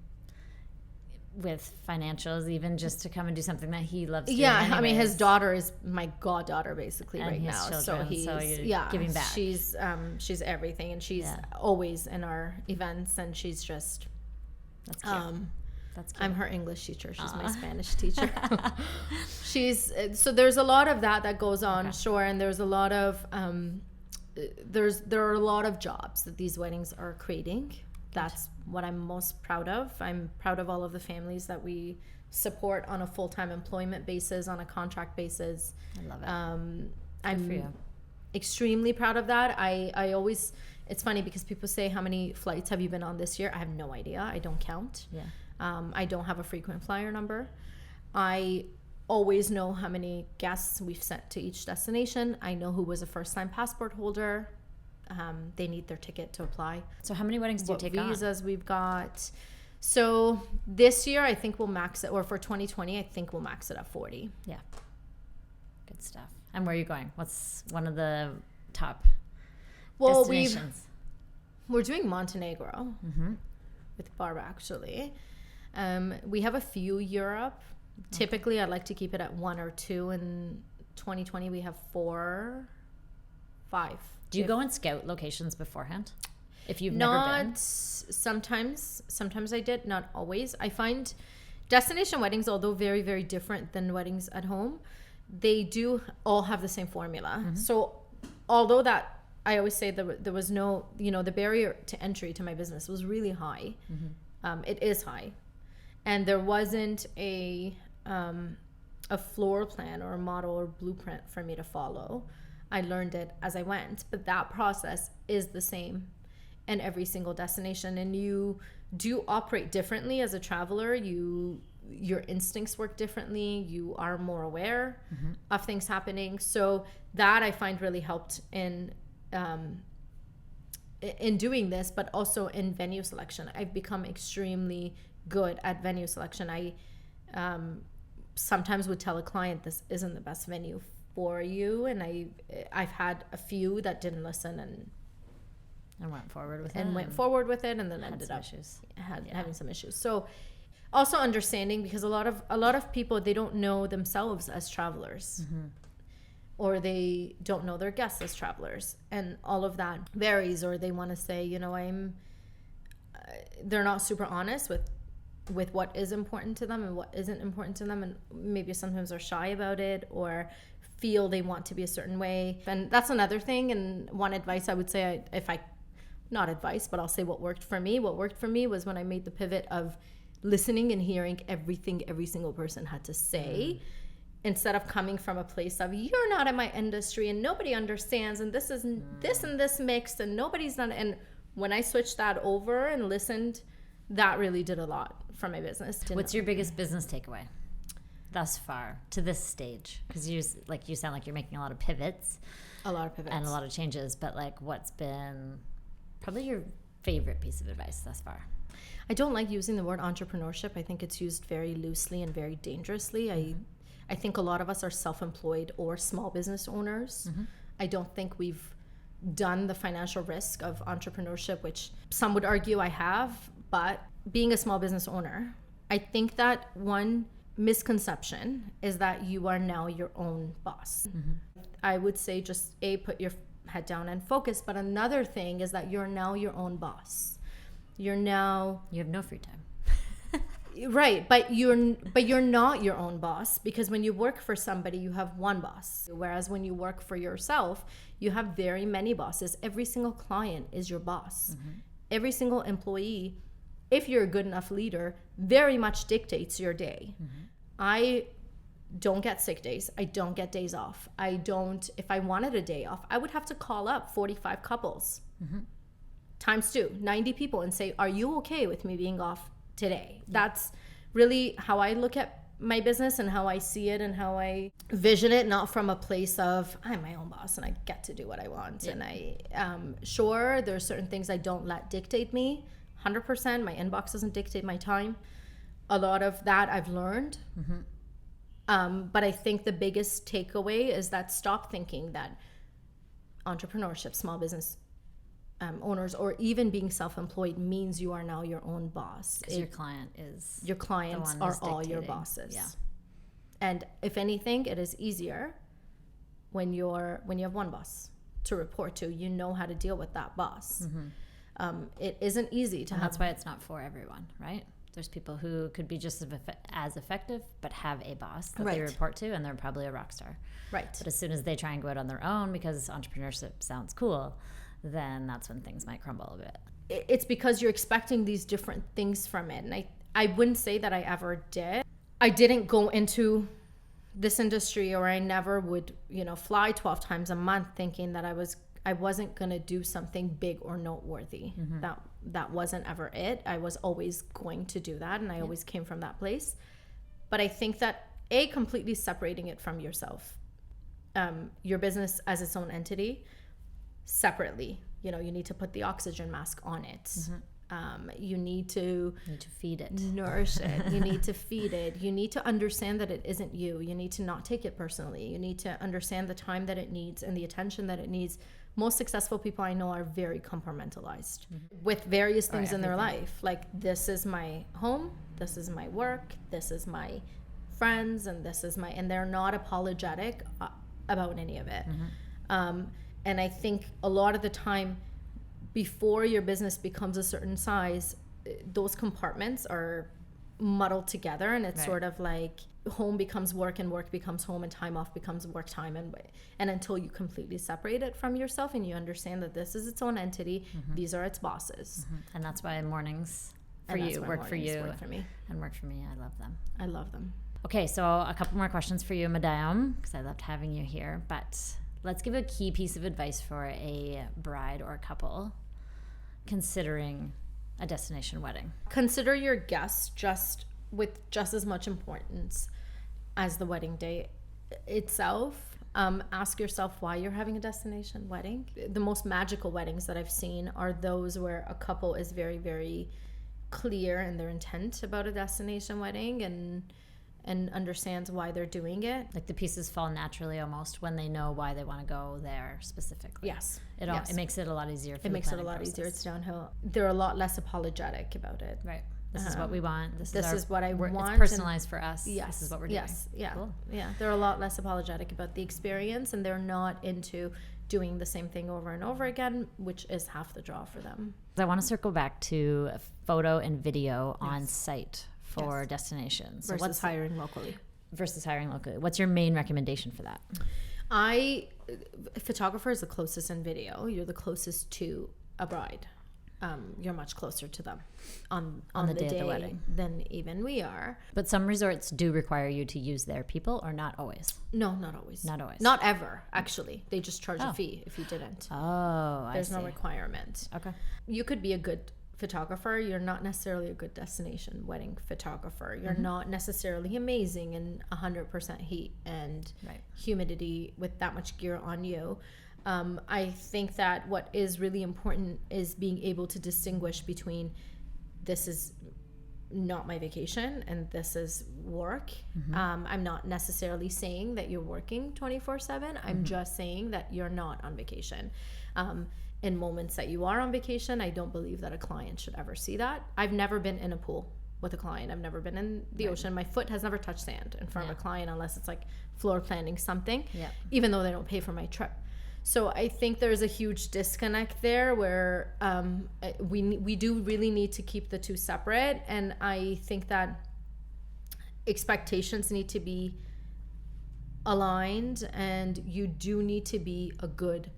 with financials, even just to come and do something that he loves doing. Yeah, anyways. I mean, his daughter is my goddaughter basically and right his now. Children, so he's giving back. She's everything, and she's always in our events, and she's just that's cute. That's cute. I'm her English teacher. She's my Spanish teacher. So there's a lot of that goes on, sure, and there's a lot of there are a lot of jobs that these weddings are creating. That's what I'm most proud of. I'm proud of all of the families that we support on a full-time employment basis, on a contract basis. I love it. I'm extremely proud of that. I always, it's funny because people say, how many flights have you been on this year? I have no idea. I don't count. Yeah. I don't have a frequent flyer number. I always know how many guests we've sent to each destination. I know who was a first-time passport holder. They need their ticket to apply. So how many weddings do you take on? What visas we've got. So this year, I think we'll max it, or for 2020, I think we'll max it at 40. Yeah. Good stuff. And where are you going? What's one of the top destinations? We're doing Montenegro with Barb, actually. We have a few Europe. Typically, I'd like to keep it at 1 or 2. In 2020, we have 4, 5. Do you go and scout locations beforehand? If you've never been? Sometimes I did, not always. I find destination weddings, although very, very different than weddings at home, they do all have the same formula. So although that, I always say there was no, the barrier to entry to my business was really high. It is high. And there wasn't a floor plan or a model or blueprint for me to follow. I learned it as I went, but that process is the same in every single destination, and you do operate differently as a traveler. Your instincts work differently. You are more aware of things happening. So that I find really helped in doing this, but also in venue selection. I've become extremely good at venue selection. I sometimes would tell a client, this isn't the best venue for you, and I've had a few that didn't listen and went forward with it, and then ended up having some issues. So also understanding, because a lot of people, they don't know themselves as travelers, or they don't know their guests as travelers, and all of that varies. Or they want to say, they're not super honest with what is important to them and what isn't important to them, and maybe sometimes are shy about it or feel they want to be a certain way. And that's another thing. And one advice I would say, not advice, but I'll say what worked for me. What worked for me was when I made the pivot of listening and hearing everything every single person had to say, instead of coming from a place of, you're not in my industry and nobody understands, and this is this and this mixed and nobody's done. And when I switched that over and listened, that really did a lot for my business. What's your biggest business takeaway thus far to this stage? Because you sound like you're making a lot of pivots and a lot of changes, but what's been probably your favorite piece of advice thus far? I don't like using the word entrepreneurship. I think it's used very loosely and very dangerously. I think a lot of us are self-employed or small business owners. I don't think we've done the financial risk of entrepreneurship, which some would argue I have. But being a small business owner, I think that one misconception is that you are now your own boss. I would say just put your head down and focus. But another thing is that you're now your own boss. You have no free time. Right, but you're not your own boss, because when you work for somebody, you have one boss. Whereas when you work for yourself, you have very many bosses. Every single client is your boss. Every single employee, if you're a good enough leader, very much dictates your day. I don't get sick days. I don't get days off. If I wanted a day off, I would have to call up 45 couples times 2, 90 people, and say, are you okay with me being off today? That's really how I look at my business and how I see it and how I vision it, not from a place of, I'm my own boss and I get to do what I want. And I sure, there are certain things I don't let dictate me 100%. My inbox doesn't dictate my time. A lot of that I've learned. But I think the biggest takeaway is that stop thinking that entrepreneurship, small business owners, or even being self-employed means you are now your own boss. Because your clients are all your bosses. Yeah. And if anything, it is easier when you have one boss to report to. You know how to deal with that boss. It isn't easy to have. That's why it's not for everyone, right? There's people who could be just as effective, but have a boss that they report to, and they're probably a rock star. Right. But as soon as they try and go out on their own because entrepreneurship sounds cool, then that's when things might crumble a bit. It's because you're expecting these different things from it. And I wouldn't say that I ever did. I didn't go into this industry, or I never would, fly 12 times a month thinking that I wasn't going to do something big or noteworthy. That wasn't ever it. I was always going to do that, and I always came from that place. But I think that completely separating it from yourself, your business as its own entity, separately. You need to put the oxygen mask on it. You need to feed it, nourish it. You need to feed it. You need to understand that it isn't you. You need to not take it personally. You need to understand the time that it needs and the attention that it needs. Most successful people I know are very compartmentalized with various things in their life. Like, this is my home, this is my work, this is my friends, and and they're not apologetic about any of it. And I think a lot of the time, before your business becomes a certain size, those compartments are muddled together, and it's sort of like home becomes work and work becomes home and time off becomes work time, and until you completely separate it from yourself and you understand that this is its own entity, these are its bosses. And that's why mornings for you work for you, work for me, and work for me. I love them. Okay, so a couple more questions for you, Madame, because I loved having you here, but let's give a key piece of advice for a bride or a couple considering a destination wedding. Consider your guests with just as much importance as the wedding day itself. Ask yourself why you're having a destination wedding. The most magical weddings that I've seen are those where a couple is very, very clear in their intent about a destination wedding and understands why they're doing it. Like, the pieces fall naturally almost when they know why they want to go there specifically. Yes. It makes it a lot easier for It makes it a lot easier. It's downhill. They're a lot less apologetic about it. Right. This is what we want. This is what I want. It's personalized for us. Yes. This is what we're doing. Yes. Yeah. Cool. Yeah. They're a lot less apologetic about the experience, and they're not into doing the same thing over and over again, which is half the draw for them. I want to circle back to photo and video on site for destinations. Versus hiring locally. What's your main recommendation for that? Photographer is the closest in video. You're the closest to a bride. You're much closer to them on the day of the wedding than even we are. But some resorts do require you to use their people, or not always? No, not always. Not always. Not ever, actually. They just charge a fee if you didn't. Oh, There's no requirement. Okay. You could be a good photographer. You're not necessarily a good destination wedding photographer. You're not necessarily amazing in 100% heat and humidity with that much gear on you. I think that what is really important is being able to distinguish between this is not my vacation and this is work. I'm not necessarily saying that you're working 24/7. I'm just saying that you're not on vacation. In moments that you are on vacation, I don't believe that a client should ever see that. I've never been in a pool with a client. I've never been in the ocean. My foot has never touched sand in front of a client unless it's like floor planning something, even though they don't pay for my trip. So I think there's a huge disconnect there where we do really need to keep the two separate. And I think that expectations need to be aligned, and you do need to be a good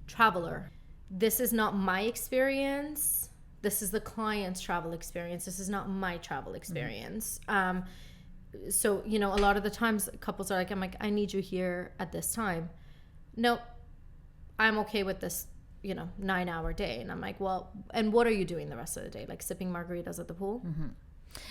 traveler. This is not my experience. This is the client's travel experience. This is not my travel experience. So, a lot of the times couples are like, I need you here at this time. Nope. I'm okay with this, 9-hour day. And I'm like, well, and what are you doing the rest of the day? Like sipping margaritas at the pool?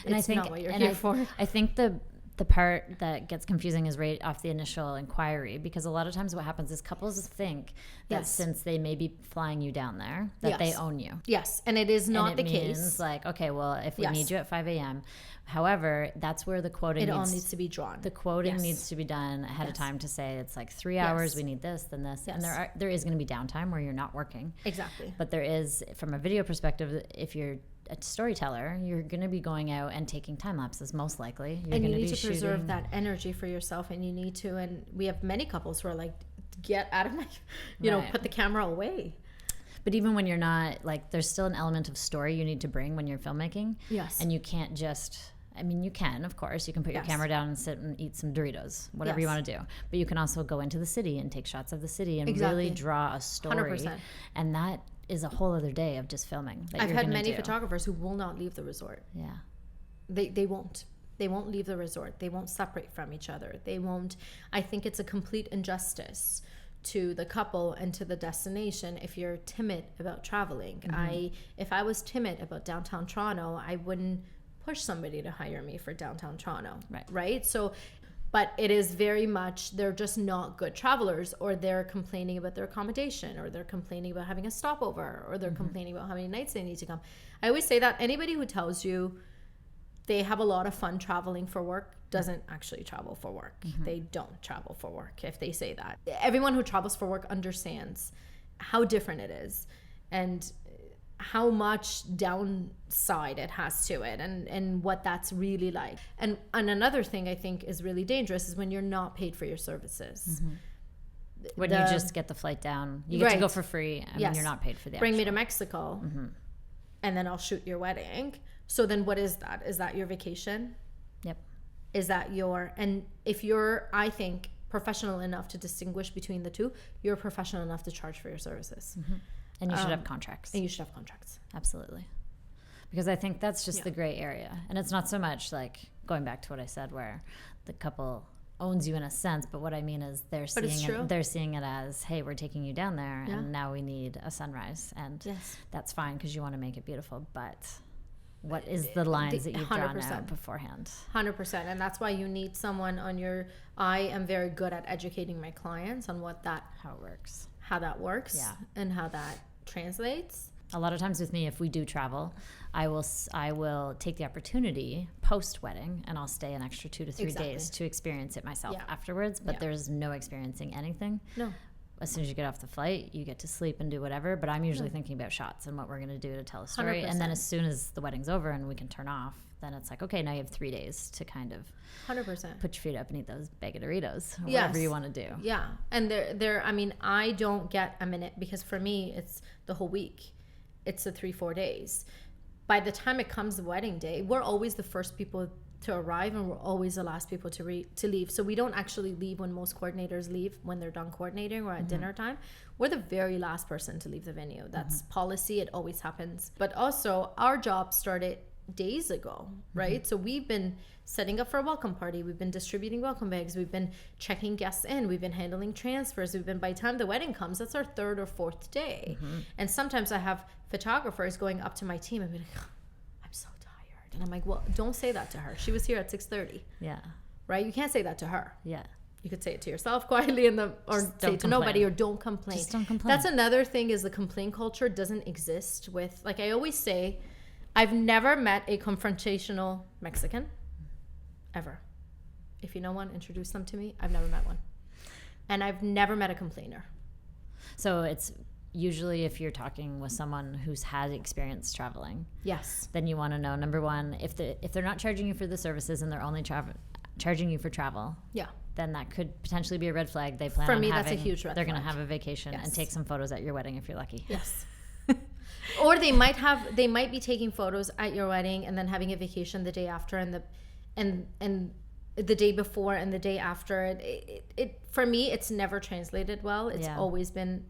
And I think not what you're here for. I think the part that gets confusing is right off the initial inquiry, because a lot of times what happens is couples think that since they may be flying you down there, that they own you. Yes, and it is not the case. Means like, okay, well, if we need you at 5 a.m. However, that's where the quoting all needs to be drawn. The quoting needs to be done ahead of time to say it's like 3 hours, we need this, then this. And there is going to be downtime where you're not working. Exactly. But there is, from a video perspective, if you're a storyteller, you're going to be going out and taking time lapses most likely. You need to preserve that energy for yourself, and you need to, and we have many couples who are like, get out of my, put the camera away. But even when you're not, like, there's still an element of story you need to bring when you're filmmaking. Yes. And you can't just, you can, of course. You can put your camera down and sit and eat some Doritos, whatever you want to do. But you can also go into the city and take shots of the city and really draw a story. 100%. And that is a whole other day of just filming. I've had many photographers who will not leave the resort. Yeah. They won't. They won't leave the resort. They won't separate from each other. They won't. I think it's a complete injustice to the couple and to the destination if you're timid about traveling. If I was timid about downtown Toronto, I wouldn't push somebody to hire me for downtown Toronto. Right? So, but it is very much, they're just not good travelers, or they're complaining about their accommodation, or they're complaining about having a stopover, or they're complaining about how many nights they need to come. I always say that anybody who tells you they have a lot of fun traveling for work doesn't actually travel for work. They don't travel for work if they say that. Everyone who travels for work understands how different it is and how much downside it has to it, and what that's really like. And another thing I think is really dangerous is when you're not paid for your services. When you just get the flight down, you get to go for free, and you're not paid for the Bring me to Mexico, and then I'll shoot your wedding. So then what is that? Is that your vacation? Yep. Is that and if you're, I think, professional enough to distinguish between the two, you're professional enough to charge for your services. And you should have contracts. Absolutely. Because I think that's just the gray area. And it's not so much like going back to what I said where the couple owns you in a sense, but what I mean is they're seeing it as, hey, we're taking you down there and now we need a sunrise. And that's fine because you want to make it beautiful. But what is the lines that you've drawn out beforehand? 100%. And that's why you need someone I am very good at educating my clients on how that works and how that translates. A lot of times with me, if we do travel, I will take the opportunity post-wedding and I'll stay an extra 2 to 3 days to experience it myself afterwards, but there's no experiencing anything. No. As soon as you get off the flight, you get to sleep and do whatever, but I'm usually thinking about shots and what we're going to do to tell a story. 100%. And then as soon as the wedding's over and we can turn off, then it's like, okay, now you have 3 days to kind of 100% put your feet up and eat those bag of Doritos, whatever you want to do. Yeah. And I don't get a minute because for me, it's the whole week. It's the 3-4 days. By the time it comes the wedding day, we're always the first people to arrive and we're always the last people to leave. So we don't actually leave when most coordinators leave, when they're done coordinating or at dinner time. We're the very last person to leave the venue. That's policy. It always happens. But also our job started days ago, right? So we've been setting up for a welcome party. We've been distributing welcome bags. We've been checking guests in. We've been handling transfers. By the time the wedding comes, that's our 3rd or 4th day. And sometimes I have photographers going up to my team and be like, I'm so tired. And I'm like, well, don't say that to her. She was here at 6:30. Yeah. Right? You can't say that to her. Yeah. You could say it to yourself quietly or say it to nobody, or don't complain. Just don't complain. That's another thing, is the complaint culture doesn't exist with, like I always say, I've never met a confrontational Mexican, ever. If you know one, introduce them to me. I've never met one. And I've never met a complainer. So it's usually if you're talking with someone who's had experience traveling. Yes. Then you want to know, number one, if they're not charging you for the services and they're only charging you for travel. Yeah. Then that could potentially be a red flag. They plan for me, that's a huge red flag. They're going to have a vacation and take some photos at your wedding if you're lucky. Yes. Or they might be taking photos at your wedding and then having a vacation the day after and the day before and the day after. It for me, it's never translated well. It's always been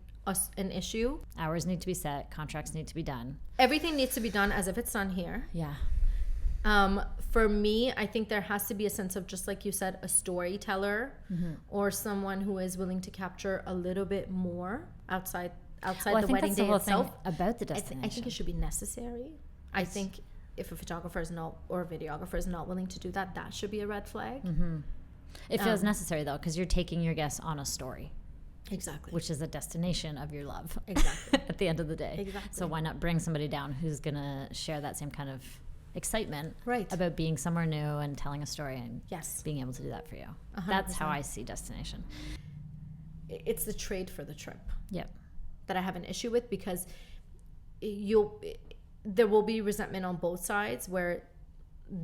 an issue. Hours need to be set. Contracts need to be done. Everything needs to be done as if it's done here. Yeah. For me, I think there has to be a sense of, just like you said, a storyteller or someone who is willing to capture a little bit more outside the wedding day itself. About the destination. I think it should be necessary. I think if a photographer is not, or a videographer is not willing to do that, that should be a red flag. It feels necessary though, because you're taking your guests on a story. Exactly. Which is a destination of your love. Exactly. At the end of the day. Exactly. So why not bring somebody down who's going to share that same kind of excitement right. about being somewhere new and telling a story and yes. being able to do that for you. 100%. That's how I see destination. It's the trade for the trip. Yep. That I have an issue with, because there will be resentment on both sides, where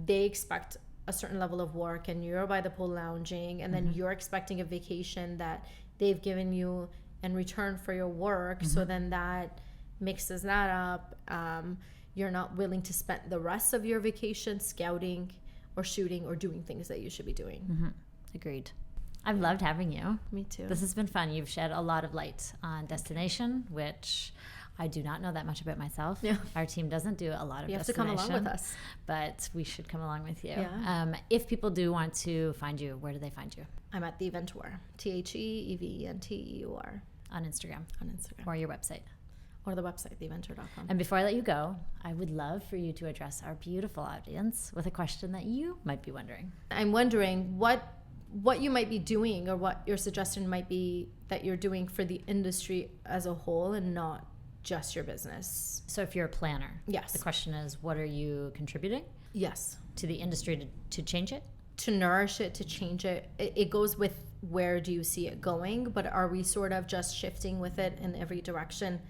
they expect a certain level of work and you're by the pool lounging, and then you're expecting a vacation that they've given you in return for your work. So then that mixes that up. You're not willing to spend the rest of your vacation scouting or shooting or doing things that you should be doing. Agreed. I've loved having you. Me too. This has been fun. You've shed a lot of light on destination, which I do not know that much about myself. Yeah. Our team doesn't do a lot of You have to come along with us. But we should come along with you. Yeah. If people do want to find you, where do they find you? I'm at the Eventeur, TheEventeur. On Instagram. On Instagram. Or your website. Or the website, theeventeur.com. And before I let you go, I would love for you to address our beautiful audience with a question that you might be wondering. I'm wondering what you might be doing, or what your suggestion might be that you're doing for the industry as a whole and not just your business. So if you're a planner, yes, the question is, what are you contributing? Yes. To the industry to change it? To nourish it, to change it. It goes with where do you see it going, but are we sort of just shifting with it in every direction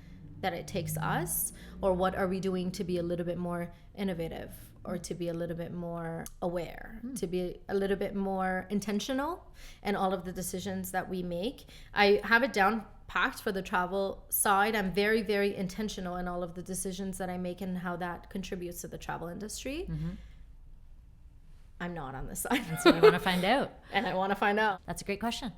that it takes us? Or what are we doing to be a little bit more innovative, or to be a little bit more aware, to be a little bit more intentional in all of the decisions that we make? I have it down packed for the travel side. I'm very, very intentional in all of the decisions that I make and how that contributes to the travel industry. Mm-hmm. I'm not on this side. And so we want to find out. And I want to find out. That's a great question.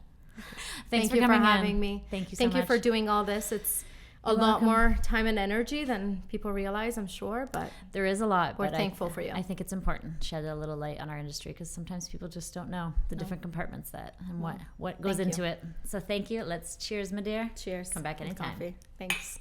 Thank you for having me. Thank you so Thank much. you for doing all this. It's a lot more time and energy than people realize, I'm sure, but there is a lot. We're thankful for you. I think it's important. Shed a little light on our industry, because sometimes people just don't know the different compartments that and what goes into it. So thank you. Let's cheers, my dear. Cheers. Come back anytime. Coffee. Thanks.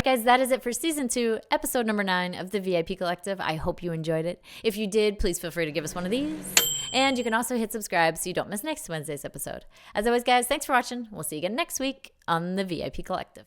Guys, that is it for season 2, episode number 9 of the VIP Collective. I hope you enjoyed it. If you did, please feel free to give us one of these. And you can also hit subscribe so you don't miss next Wednesday's episode. As always, guys, thanks for watching. We'll see you again next week on the VIP Collective.